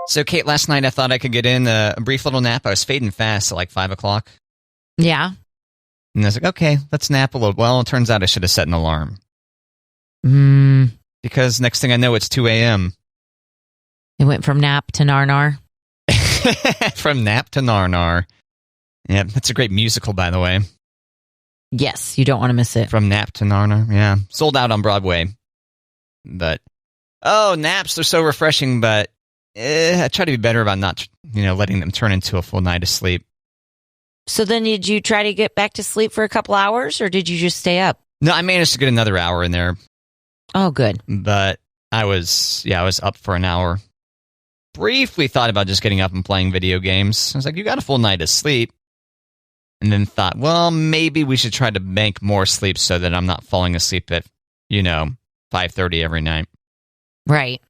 So, Kate, last night I thought I could get in a brief little nap. I was fading fast at like 5 o'clock. Yeah. And I was like, okay, let's nap a little. Well, it turns out I should have set an alarm. Because next thing I know, it's 2 a.m. It went from nap to narnar. From nap to narnar. Yeah, that's a great musical, by the way. Yes, you don't want to miss it. From nap to narnar, yeah. Sold out on Broadway. But, naps, they're so refreshing, but I try to be better about not, letting them turn into a full night of sleep. So then did you try to get back to sleep for a couple hours, or did you just stay up? No, I managed to get another hour in there. Oh, good. But I was up for an hour. Briefly thought about just getting up and playing video games. I was like, you got a full night of sleep. And then thought, well, maybe we should try to bank more sleep so that I'm not falling asleep at, 5:30 every night. Right.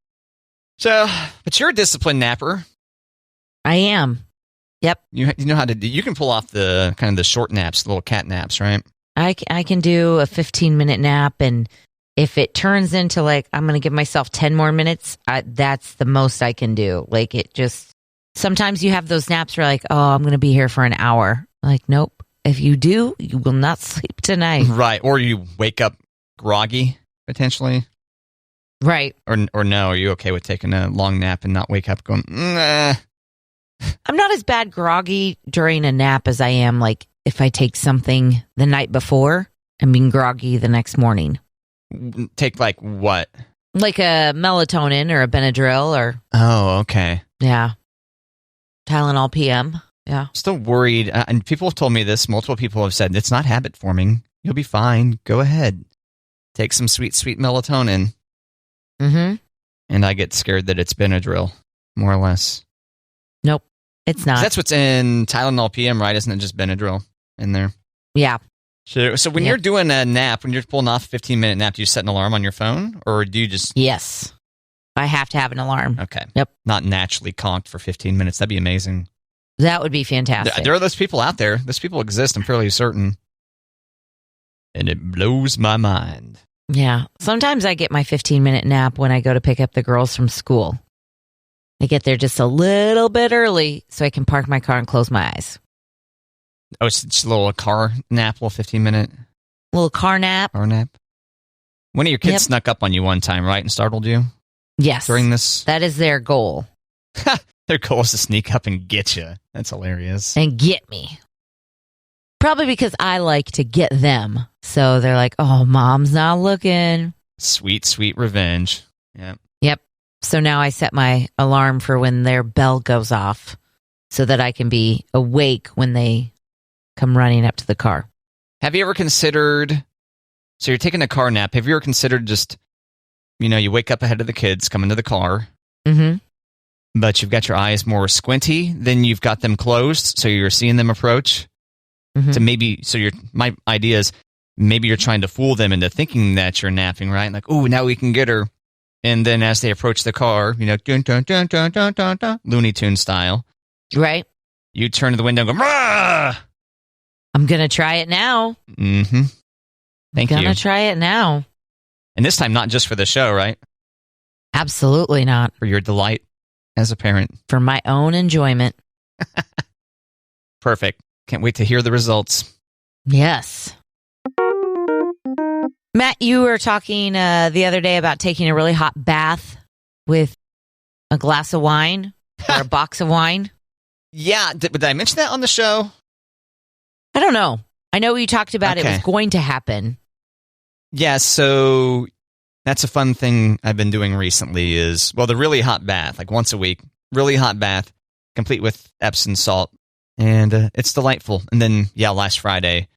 So, but you're a disciplined napper. I am. Yep. You know how to do, you can pull off the kind of the short naps, the little cat naps, right? I can do a 15-minute nap, and if it turns into like I'm going to give myself 10 more minutes, that's the most I can do. Like it just, sometimes you have those naps where like, oh, I'm going to be here for an hour. Like, nope. If you do, you will not sleep tonight. Right. Or you wake up groggy, potentially. Right. Or no, are you okay with taking a long nap and not wake up going, nah? I'm not as bad groggy during a nap as I am like if I take something the night before and being groggy the next morning. Take like what? Like a melatonin or a Benadryl or... Oh, okay. Yeah. Tylenol PM. Yeah. Still worried. And people have told me this. Multiple people have said, it's not habit forming. You'll be fine. Go ahead. Take some sweet, sweet melatonin. Mm-hmm. And I get scared that it's Benadryl, more or less. Nope, it's not. That's what's in Tylenol PM, right? Isn't it just Benadryl in there? Yeah. So when you're doing a nap, when you're pulling off a 15-minute nap, do you set an alarm on your phone? Or do you just... Yes. I have to have an alarm. Okay. Yep. Not naturally conked for 15 minutes. That'd be amazing. That would be fantastic. There are those people out there. Those people exist, I'm fairly certain. And it blows my mind. Yeah. Sometimes I get my 15-minute nap when I go to pick up the girls from school. I get there just a little bit early so I can park my car and close my eyes. Oh, it's just a little car nap, little 15-minute? Little car nap. Car nap. One of your kids snuck up on you one time, right, and startled you? Yes. During this? That is their goal. Their goal is to sneak up and get you. That's hilarious. And get me. Probably because I like to get them. So they're like, oh, mom's not looking. Sweet, sweet revenge. Yeah. Yep. So now I set my alarm for when their bell goes off so that I can be awake when they come running up to the car. Have you ever considered, so you're taking a car nap, have you ever considered just, you wake up ahead of the kids, come into the car, but you've got your eyes more squinty, then you've got them closed, so you're seeing them approach? To maybe, my idea is maybe you're trying to fool them into thinking that you're napping, right? Like, oh, now we can get her. And then as they approach the car, dun, dun, dun, dun, dun, dun, dun, Looney Tunes style. Right. You turn to the window and go, Rah! I'm going to try it now. Mm-hmm. Thank you. I'm going to try it now. And this time, not just for the show, right? Absolutely not. For your delight as a parent. For my own enjoyment. Perfect. Can't wait to hear the results. Yes. Matt, you were talking the other day about taking a really hot bath with a glass of wine or a box of wine. Yeah. Did I mention that on the show? I don't know. I know you talked about it was going to happen. Yeah, so that's a fun thing I've been doing recently is, the really hot bath, like once a week, really hot bath, complete with Epsom salt. And it's delightful. And then, last Friday,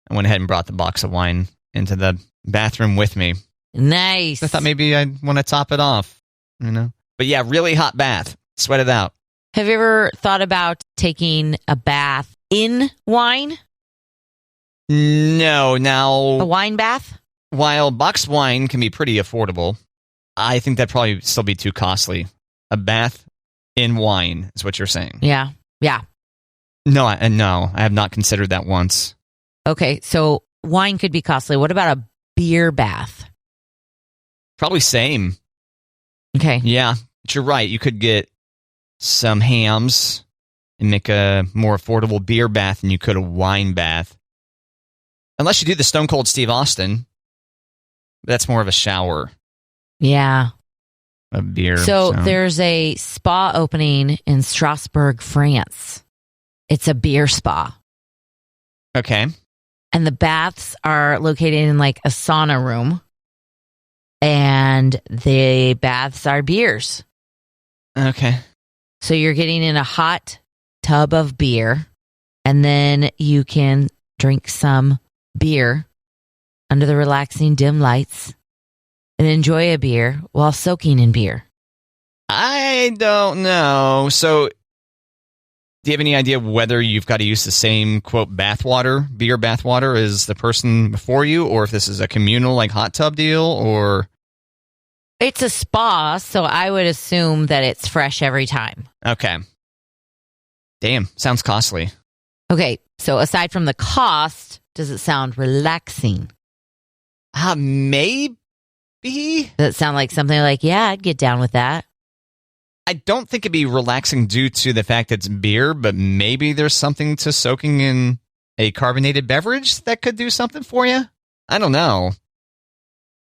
I went ahead and brought the box of wine into the bathroom with me. Nice. I thought maybe I'd want to top it off, But yeah, really hot bath. Sweat it out. Have you ever thought about taking a bath in wine? No. Now, a wine bath? While boxed wine can be pretty affordable, I think that'd probably still be too costly. A bath in wine is what you're saying. Yeah. No, I have not considered that once. Okay, so wine could be costly. What about a beer bath? Probably same. Okay. Yeah, But you're right. You could get some hams and make a more affordable beer bath than you could a wine bath. Unless you do the Stone Cold Steve Austin. That's more of a shower. Yeah. A beer. So there's a spa opening in Strasbourg, France. It's a beer spa. Okay. And the baths are located in like a sauna room. And the baths are beers. Okay. So you're getting in a hot tub of beer. And then you can drink some beer under the relaxing dim lights and enjoy a beer while soaking in beer. I don't know. So do you have any idea whether you've got to use the same, quote, beer bathwater as the person before you, or if this is a communal, like, hot tub deal, or... It's a spa, so I would assume that it's fresh every time. Okay. Damn, sounds costly. Okay, so aside from the cost, does it sound relaxing? Maybe? Does it sound like something like, yeah, I'd get down with that? I don't think it'd be relaxing due to the fact it's beer, but maybe there's something to soaking in a carbonated beverage that could do something for you. I don't know.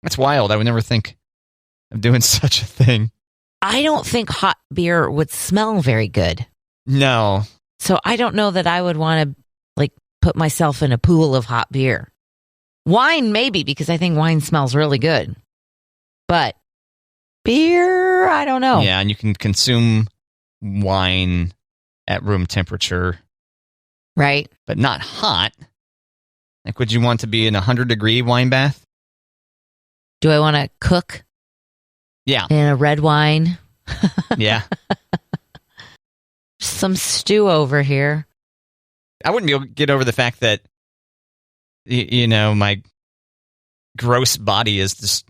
That's wild. I would never think of doing such a thing. I don't think hot beer would smell very good. No. So I don't know that I would want to like put myself in a pool of hot beer. Wine, maybe, because I think wine smells really good. But beer, I don't know. Yeah, and you can consume wine at room temperature. Right. But not hot. Like, would you want to be in a 100-degree wine bath? Do I want to cook? Yeah. In a red wine? Yeah. Some stew over here. I wouldn't be able to get over the fact that, my gross body is just,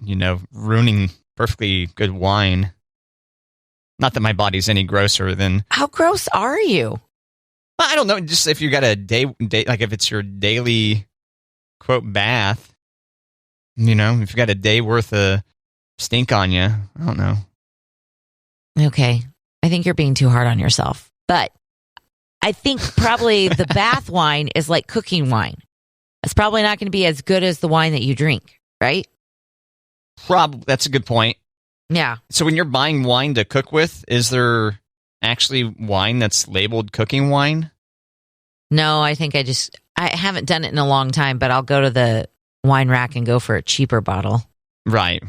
ruining perfectly good wine. Not that my body's any grosser than... How gross are you? I don't know. Just if you got a day, like if it's your daily, quote, bath, if you got a day worth of stink on you, I don't know. Okay. I think you're being too hard on yourself. But I think probably the bath wine is like cooking wine. It's probably not going to be as good as the wine that you drink, right? Probably. That's a good point. Yeah. So when you're buying wine to cook with, is there actually wine that's labeled cooking wine? No, I think I haven't done it in a long time, but I'll go to the wine rack and go for a cheaper bottle. Right.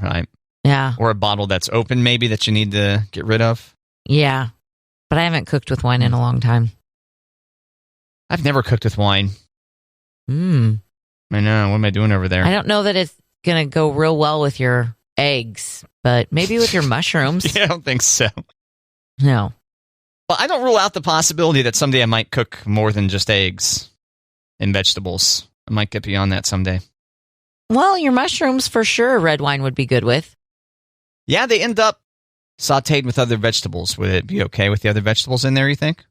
Yeah. Or a bottle that's open maybe that you need to get rid of. Yeah. But I haven't cooked with wine in a long time. I've never cooked with wine. I know. What am I doing over there? I don't know that it's going to go real well with your eggs, but maybe with your mushrooms. Yeah, I don't think so. No. Well, I don't rule out the possibility that someday I might cook more than just eggs and vegetables. I might get beyond that someday. Well, your mushrooms for sure red wine would be good with. Yeah, they end up sauteed with other vegetables. Would it be okay with the other vegetables in there, you think?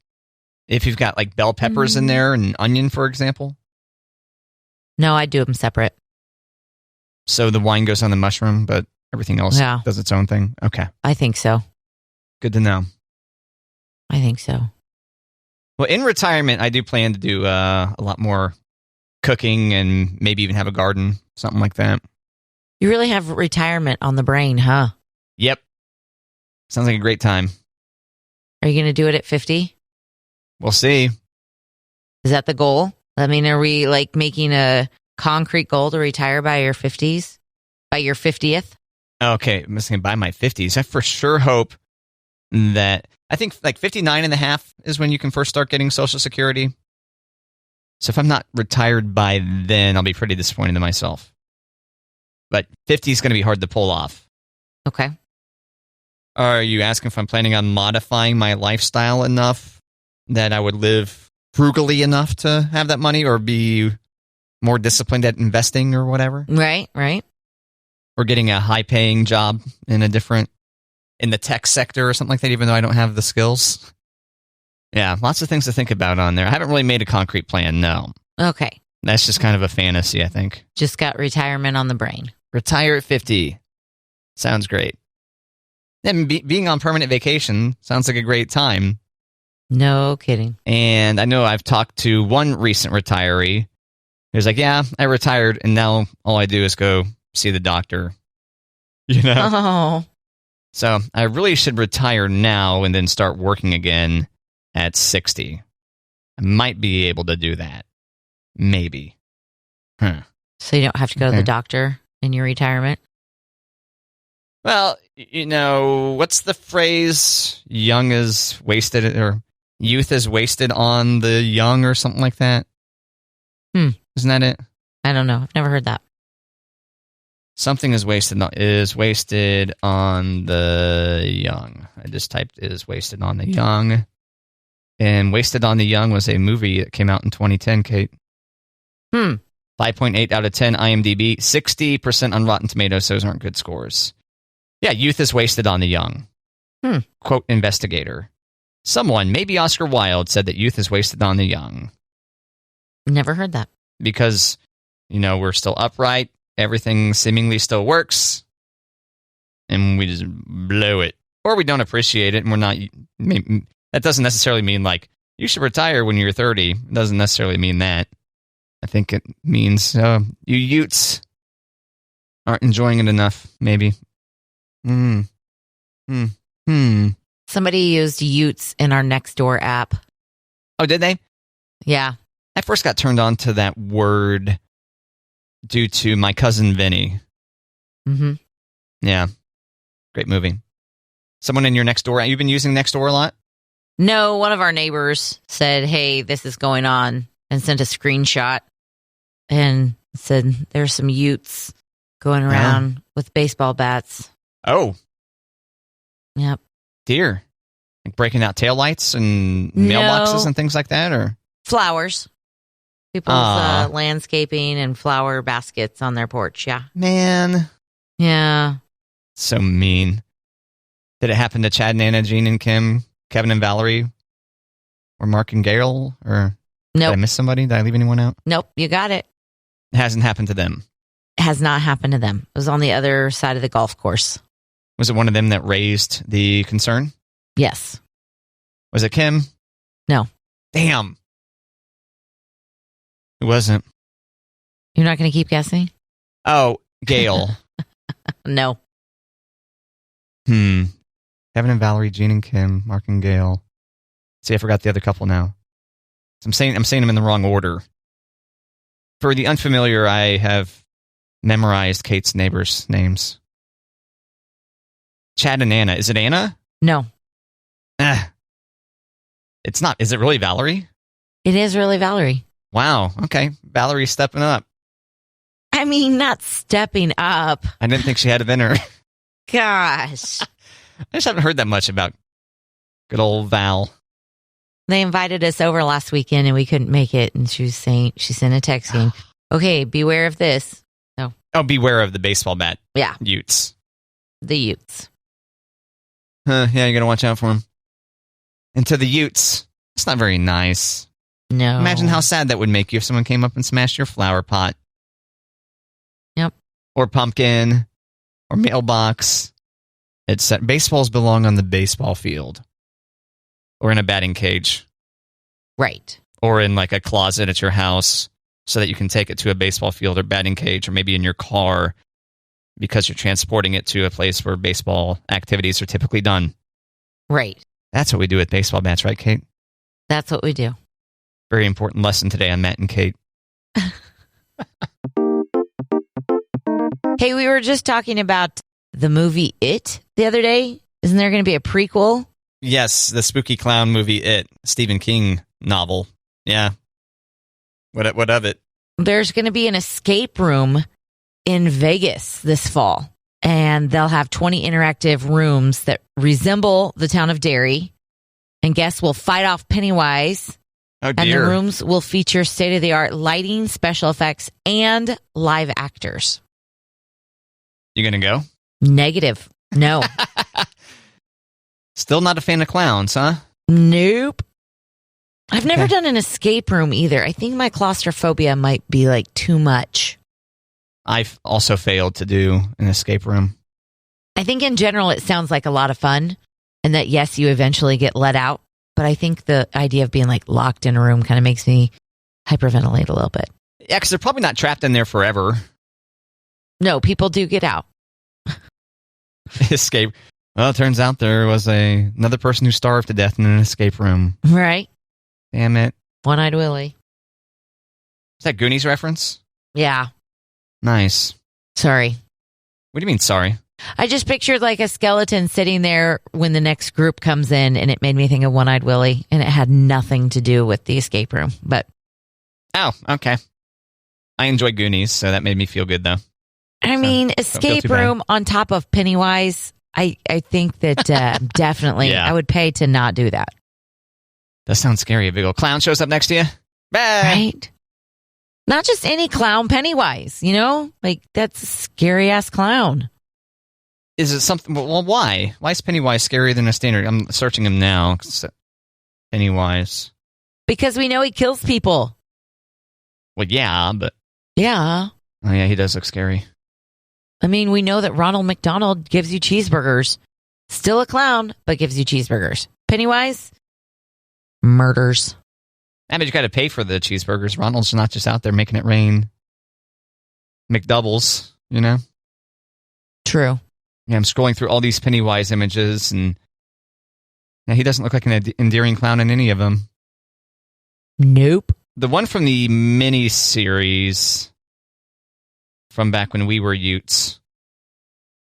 If you've got like bell peppers in there and onion, for example? No, I'd do them separate. So the wine goes on the mushroom, but everything else does its own thing? Okay. I think so. Good to know. I think so. Well, in retirement, I do plan to do a lot more cooking and maybe even have a garden, something like that. You really have retirement on the brain, huh? Yep. Sounds like a great time. Are you going to do it at 50? We'll see. Is that the goal? I mean, are we like making a concrete goal to retire by your 50s? By your 50th? Okay, I'm just going to by my 50s. I for sure hope that... I think like 59 and a half is when you can first start getting Social Security. So if I'm not retired by then, I'll be pretty disappointed in myself. But 50 is going to be hard to pull off. Okay. Are you asking if I'm planning on modifying my lifestyle enough that I would live frugally enough to have that money or be more disciplined at investing or whatever? Right. Or getting a high-paying job in the tech sector or something like that, even though I don't have the skills. Yeah, lots of things to think about on there. I haven't really made a concrete plan, no. Okay. That's just kind of a fantasy, I think. Just got retirement on the brain. Retire at 50. Sounds great. And being on permanent vacation sounds like a great time. No kidding. And I know I've talked to one recent retiree who's like, yeah, I retired, and now all I do is go see the doctor. You know? Oh. So I really should retire now and then start working again at 60. I might be able to do that. Maybe. Huh. So you don't have to go to the doctor in your retirement? Well, what's the phrase? Young is wasted, or youth is wasted on the young, or something like that? Isn't that it? I don't know. I've never heard that. Something is wasted on the young. I just typed is wasted on the young. And Wasted on the Young was a movie that came out in 2010, Kate. 5.8 out of 10 IMDb, 60% on Rotten Tomatoes. Those aren't good scores. Yeah, youth is wasted on the young. Quote, investigator. Someone, maybe Oscar Wilde, said that youth is wasted on the young. Never heard that. Because, we're still upright. Everything seemingly still works. And we just blow it. Or we don't appreciate it, and we're not... That doesn't necessarily mean, like, you should retire when you're 30. It doesn't necessarily mean that. I think it means you Utes aren't enjoying it enough, maybe. Somebody used Utes in our Nextdoor app. Oh, did they? Yeah. I first got turned on to that word due to My Cousin Vinny. Yeah. Great movie. Someone in your Nextdoor, you've been using Nextdoor a lot? No, one of our neighbors said, hey, this is going on, and sent a screenshot and said there's some Utes going around with baseball bats. Oh. Yep. Deer. Like breaking out taillights and mailboxes and things like that? Or flowers. People's landscaping and flower baskets on their porch, yeah. Man. Yeah. So mean. Did it happen to Chad, Nana, Jean, and Kim, Kevin and Valerie, or Mark and Gail? Or did I miss somebody? Did I leave anyone out? Nope, you got it. It hasn't happened to them. It has not happened to them. It was on the other side of the golf course. Was it one of them that raised the concern? Yes. Was it Kim? No. Damn. It wasn't. You're not going to keep guessing? Oh, Gail. No. Kevin and Valerie, Jean and Kim, Mark and Gail. See, I forgot the other couple now. I'm saying them in the wrong order. For the unfamiliar, I have memorized Kate's neighbors' names. Chad and Anna. Is it Anna? No. It's not. Is it really Valerie? It is really Valerie. Wow. Okay. Valerie's stepping up. I mean, not stepping up. I didn't think she had it in her. Gosh. I just haven't heard that much about good old Val. They invited us over last weekend and we couldn't make it. And she sent a text saying, okay, beware of this. No. Oh, beware of the baseball bat. Yeah. Utes. The Utes. Yeah, you got to watch out for them. And to the Utes, it's not very nice. No. Imagine how sad that would make you if someone came up and smashed your flower pot. Yep. Or pumpkin. Or mailbox. Baseballs belong on the baseball field. Or in a batting cage. Right. Or in like a closet at your house so that you can take it to a baseball field or batting cage, or maybe in your car because you're transporting it to a place where baseball activities are typically done. Right. That's what we do with baseball bats, right, Kate? That's what we do. Very important lesson today on Matt and Kate. Hey, we were just talking about the movie It the other day. Isn't there going to be a prequel? Yes, the spooky clown movie It, Stephen King novel. Yeah. What of it? There's going to be an escape room in Vegas this fall, and they'll have 20 interactive rooms that resemble the town of Derry, and guests will fight off Pennywise. Oh, dear. And the rooms will feature state-of-the-art lighting, special effects, and live actors. You going to go? Negative. No. Still not a fan of clowns, huh? Nope. I've never done an escape room either. I think my claustrophobia might be like too much. I've also failed to do an escape room. I think in general it sounds like a lot of fun, and that yes, you eventually get let out. But I think the idea of being like locked in a room kind of makes me hyperventilate a little bit. Yeah, because they're probably not trapped in there forever. No, people do get out. Escape. Well, it turns out there was another person who starved to death in an escape room. Right. Damn it. One-Eyed Willie. Is that Goonies reference? Yeah. Nice. Sorry. What do you mean, sorry? I just pictured like a skeleton sitting there when the next group comes in, and it made me think of One-Eyed Willie, and it had nothing to do with the escape room. But oh, okay. I enjoy Goonies, so that made me feel good, though. I mean, escape room on top of Pennywise, I think that definitely I would pay to not do that. That sounds scary. A big old clown shows up next to you. Bah! Right? Not just any clown, Pennywise, you know? Like, that's a scary-ass clown. Is it something... Well, why? Why is Pennywise scarier than a standard? I'm searching him now. Pennywise. Because we know he kills people. Well, yeah, but... Yeah. Oh, yeah, he does look scary. I mean, we know that Ronald McDonald gives you cheeseburgers. Still a clown, but gives you cheeseburgers. Pennywise, murders. I mean, you got to pay for the cheeseburgers. Ronald's not just out there making it rain. McDoubles, you know? True. Yeah, I'm scrolling through all these Pennywise images, and he doesn't look like an endearing clown in any of them. Nope. The one from the mini-series from back when we were Utes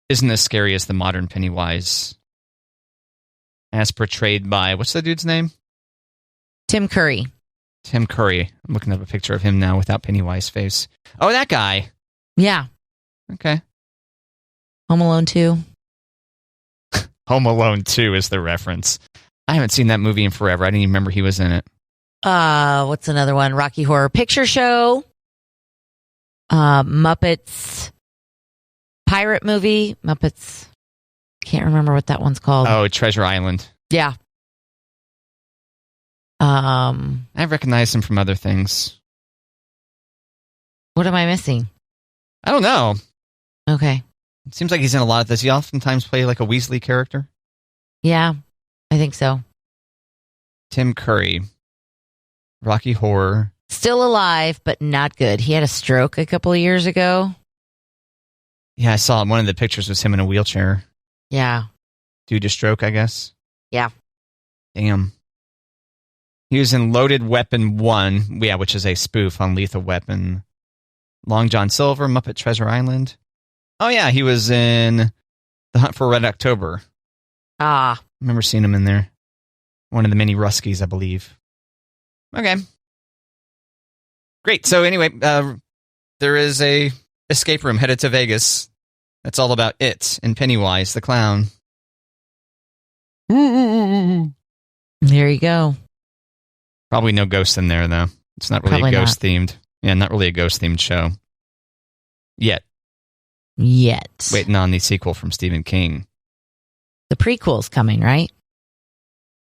isn't as scary as the modern Pennywise, as portrayed by, what's the dude's name? Tim Curry. Tim Curry. I'm looking up a picture of him now without Pennywise face. Oh, that guy. Yeah. Okay. Home Alone 2. Home Alone 2 is the reference. I haven't seen that movie in forever. I didn't even remember he was in it. What's another one? Rocky Horror Picture Show. Muppets. Pirate movie. Muppets. Can't remember what that one's called. Oh, Treasure Island. Yeah. I recognize him from other things. What am I missing? I don't know. Okay. It seems like he's in a lot of this. He oftentimes play like a Weasley character. Yeah, I think so. Tim Curry. Rocky Horror. Still alive, but not good. He had a stroke a couple of years ago. Yeah, I saw one of the pictures was him in a wheelchair. Yeah. Due to stroke, I guess. Yeah. Damn. He was in Loaded Weapon 1, yeah, which is a spoof on Lethal Weapon. Long John Silver, Muppet Treasure Island. Oh, yeah, he was in The Hunt for Red October. Ah. I remember seeing him in there. One of the many Ruskies, I believe. Okay. Great. So anyway, there is a escape room headed to Vegas. That's all about it and Pennywise, the clown. There you go. Probably no ghosts in there, though. It's not really Probably ghost-themed. Yeah, not really a ghost-themed show. Yet. Waiting on the sequel from Stephen King. The prequel's coming, right?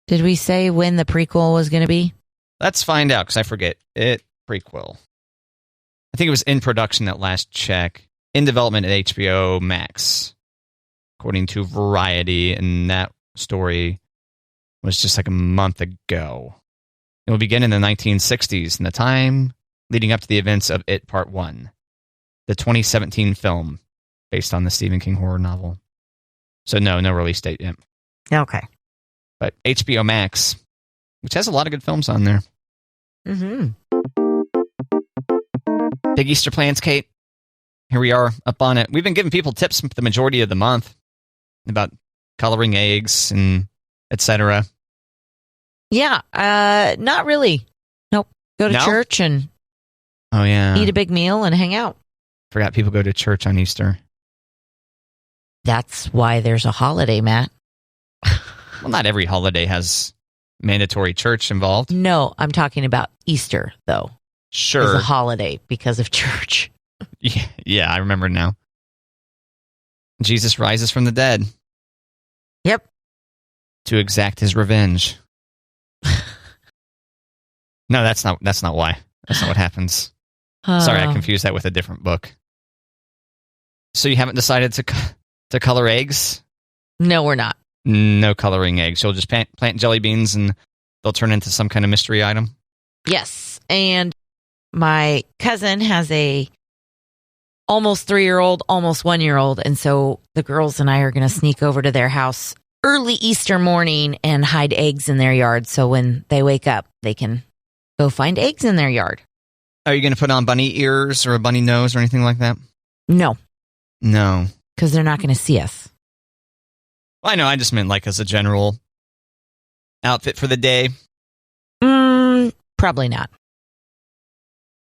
Did we say when the prequel was going to be? Let's find out, because I forget. Prequel. I think it was in production at last check. In development at HBO Max. According to Variety, and that story was just like a month ago. It will begin in the 1960s, in the time leading up to the events of It Part 1, the 2017 film based on the Stephen King horror novel. So no release date yet. Okay. But HBO Max, which has a lot of good films on there. Mm-hmm. Big Easter plans, Kate. Here we are, up on it. We've been giving people tips for the majority of the month about coloring eggs and etc. Yeah, not really. Nope. Go to church and eat a big meal and hang out. Forgot people go to church on Easter. That's why there's a holiday, Matt. Well, not every holiday has mandatory church involved. No, I'm talking about Easter, though. Sure. It's a holiday because of church. Yeah, I remember now. Jesus rises from the dead. Yep. To exact his revenge. No, that's not why. That's not what happens. Sorry, I confused that with a different book. So you haven't decided to to color eggs? No, we're not. No coloring eggs. She'll just plant jelly beans and they'll turn into some kind of mystery item? Yes. And my cousin has a almost 3-year-old, almost 1-year-old. And so the girls and I are going to sneak over to their house early Easter morning and hide eggs in their yard. So when they wake up, they can go find eggs in their yard. Are you going to put on bunny ears or a bunny nose or anything like that? No. No. Because they're not going to see us. Well, I know. I just meant like as a general outfit for the day. Probably not.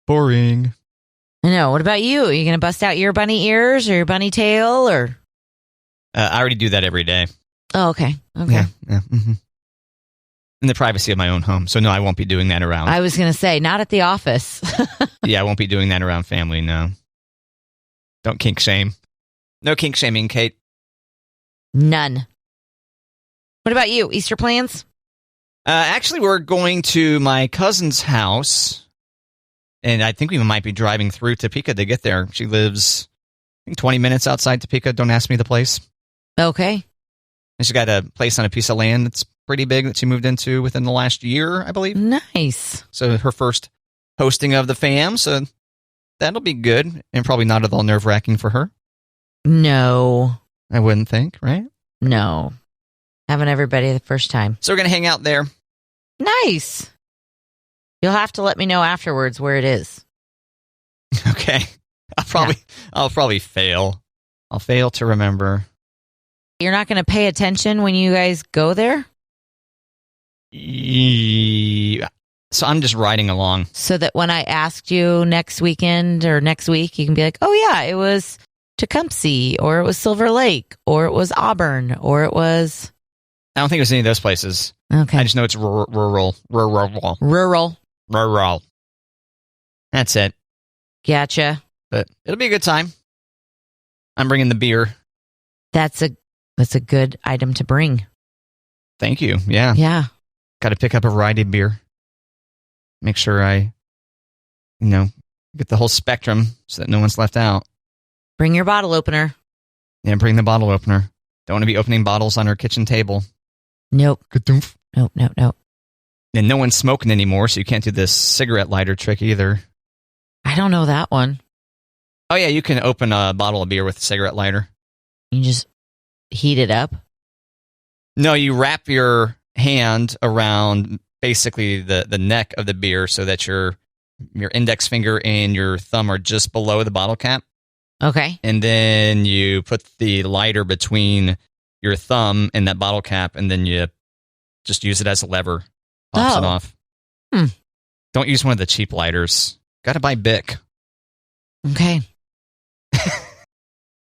Boring. I know. What about you? Are you going to bust out your bunny ears or your bunny tail or? I already do that every day. Oh, okay. Okay. Yeah. Mm-hmm. In the privacy of my own home. So no, I won't be doing that around. I was going to say, not at the office. Yeah, I won't be doing that around family, no. Don't kink shame. No kink shaming, Kate. None. What about you? Easter plans? Actually, we're going to my cousin's house, and I think we might be driving through Topeka to get there. She lives, I think, 20 minutes outside Topeka. Don't ask me the place. Okay. And she's got a place on a piece of land that's pretty big that she moved into within the last year, I believe. Nice. So her first hosting of the fam, so that'll be good, and probably not at all nerve-wracking for her. No. I wouldn't think, right? No. Having everybody the first time. So we're going to hang out there. Nice. You'll have to let me know afterwards where it is. Okay. I'll probably fail. I'll fail to remember. You're not going to pay attention when you guys go there? Yeah. So I'm just riding along. So that when I asked you next weekend or next week, you can be like, oh yeah, it was Tecumseh, or it was Silver Lake, or it was Auburn, or it was... I don't think it was any of those places. Okay. I just know it's rural. Rural. That's it. Gotcha. But it'll be a good time. I'm bringing the beer. That's a good item to bring. Thank you. Yeah. Yeah. Got to pick up a variety of beer. Make sure I, get the whole spectrum so that no one's left out. Bring your bottle opener. Yeah, bring the bottle opener. Don't want to be opening bottles on our kitchen table. Nope. Nope. And no one's smoking anymore, so you can't do this cigarette lighter trick either. I don't know that one. Oh, yeah, you can open a bottle of beer with a cigarette lighter. You just heat it up? No, you wrap your hand around basically the neck of the beer so that your index finger and your thumb are just below the bottle cap. Okay. And then you put the lighter between your thumb and that bottle cap, and then you just use it as a lever. Pops it off. Don't use one of the cheap lighters. Got to buy Bic. Okay.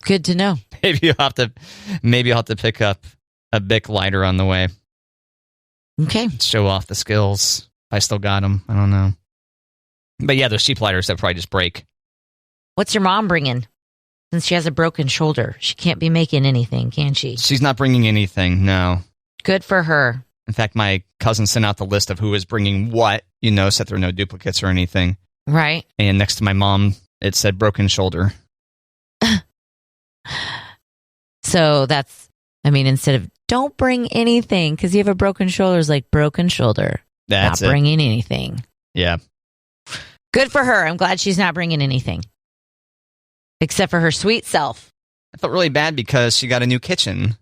Good to know. Maybe I'll have to pick up a Bic lighter on the way. Okay. Show off the skills. I still got them. I don't know. But yeah, those cheap lighters that probably just break. What's your mom bringing? Since she has a broken shoulder, she can't be making anything, can she? She's not bringing anything, no. Good for her. In fact, my cousin sent out the list of who is bringing what, so that there are no duplicates or anything. Right. And next to my mom, it said broken shoulder. So instead of don't bring anything because you have a broken shoulder, it's like broken shoulder. That's not bringing anything. Yeah. Good for her. I'm glad she's not bringing anything. Except for her sweet self. I felt really bad because she got a new kitchen.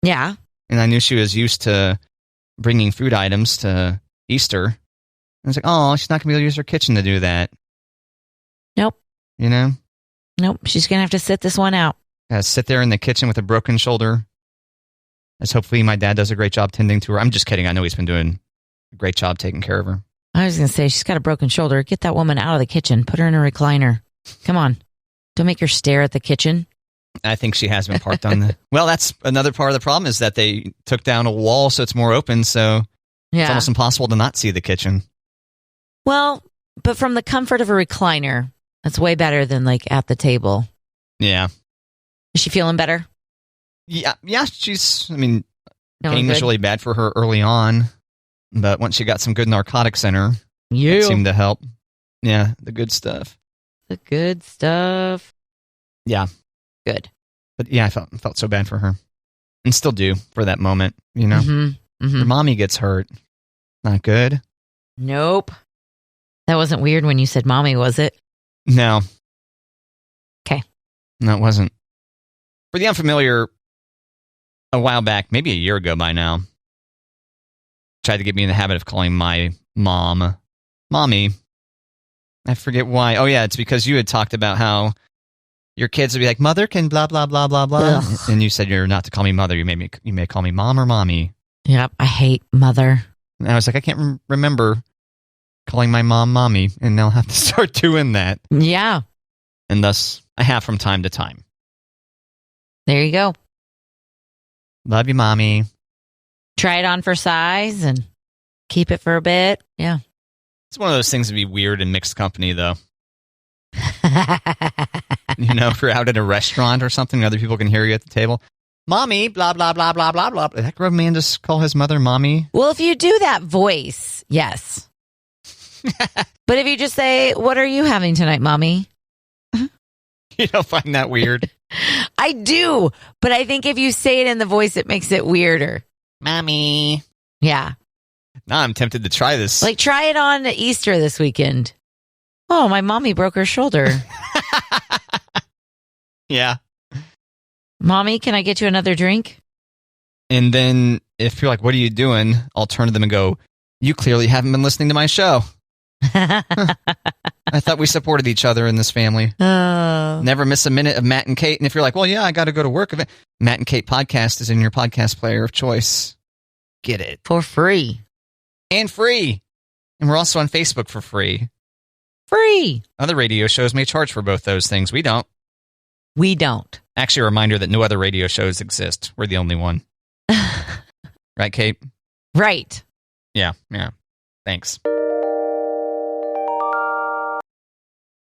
Yeah. And I knew she was used to bringing food items to Easter. I was like, oh, she's not going to be able to use her kitchen to do that. Nope. Nope. She's going to have to sit this one out. Sit there in the kitchen with a broken shoulder. As hopefully my dad does a great job tending to her. I'm just kidding. I know he's been doing a great job taking care of her. I was going to say, she's got a broken shoulder. Get that woman out of the kitchen. Put her in a recliner. Come on. Don't make her stare at the kitchen. I think she has been parked on the... Well, that's another part of the problem is that they took down a wall so it's more open, so it's almost impossible to not see the kitchen. Well, but from the comfort of a recliner, that's way better than at the table. Yeah. Is she feeling better? Yeah, she's... pain was really bad for her early on, but once she got some good narcotics in her, it seemed to help. Yeah, the good stuff. The good stuff. Yeah. Good. But yeah, I felt so bad for her. And still do for that moment, you know? Her mommy gets hurt. Not good. Nope. That wasn't weird when you said mommy, was it? No. Okay. No, it wasn't. For the unfamiliar, a while back, maybe a year ago by now, tried to get me in the habit of calling my mom mommy. I forget why. Oh, yeah, it's because you had talked about how your kids would be like, mother can blah, blah, blah, blah, blah. Ugh. And you said you're not to call me mother. You may call me mom or mommy. Yep, I hate mother. And I was like, I can't remember calling my mom mommy, and now I'll have to start doing that. Yeah. And thus, I have from time to time. There you go. Love you, mommy. Try it on for size and keep it for a bit. Yeah. It's one of those things to be weird in mixed company, though. You know, if you're out at a restaurant or something, other people can hear you at the table. Mommy, blah, blah, blah, blah, blah, blah. Did that grown man just call his mother mommy? Well, if you do that voice, yes. But if you just say, what are you having tonight, mommy? You don't find that weird? I do. But I think if you say it in the voice, it makes it weirder. Mommy. Yeah. Now I'm tempted to try this. Like, try it on Easter this weekend. Oh, my mommy broke her shoulder. Yeah. Mommy, can I get you another drink? And then if you're like, what are you doing? I'll turn to them and go, you clearly haven't been listening to my show. I thought we supported each other in this family. Oh. Never miss a minute of Matt and Kate. And if you're like, well, yeah, I got to go to work. Matt and Kate podcast is in your podcast player of choice. Get it. For free. And free. And we're also on Facebook for free. Free. Other radio shows may charge for both those things. We don't. We don't. Actually, a reminder that no other radio shows exist. We're the only one. Right, Kate? Right. Yeah. Thanks.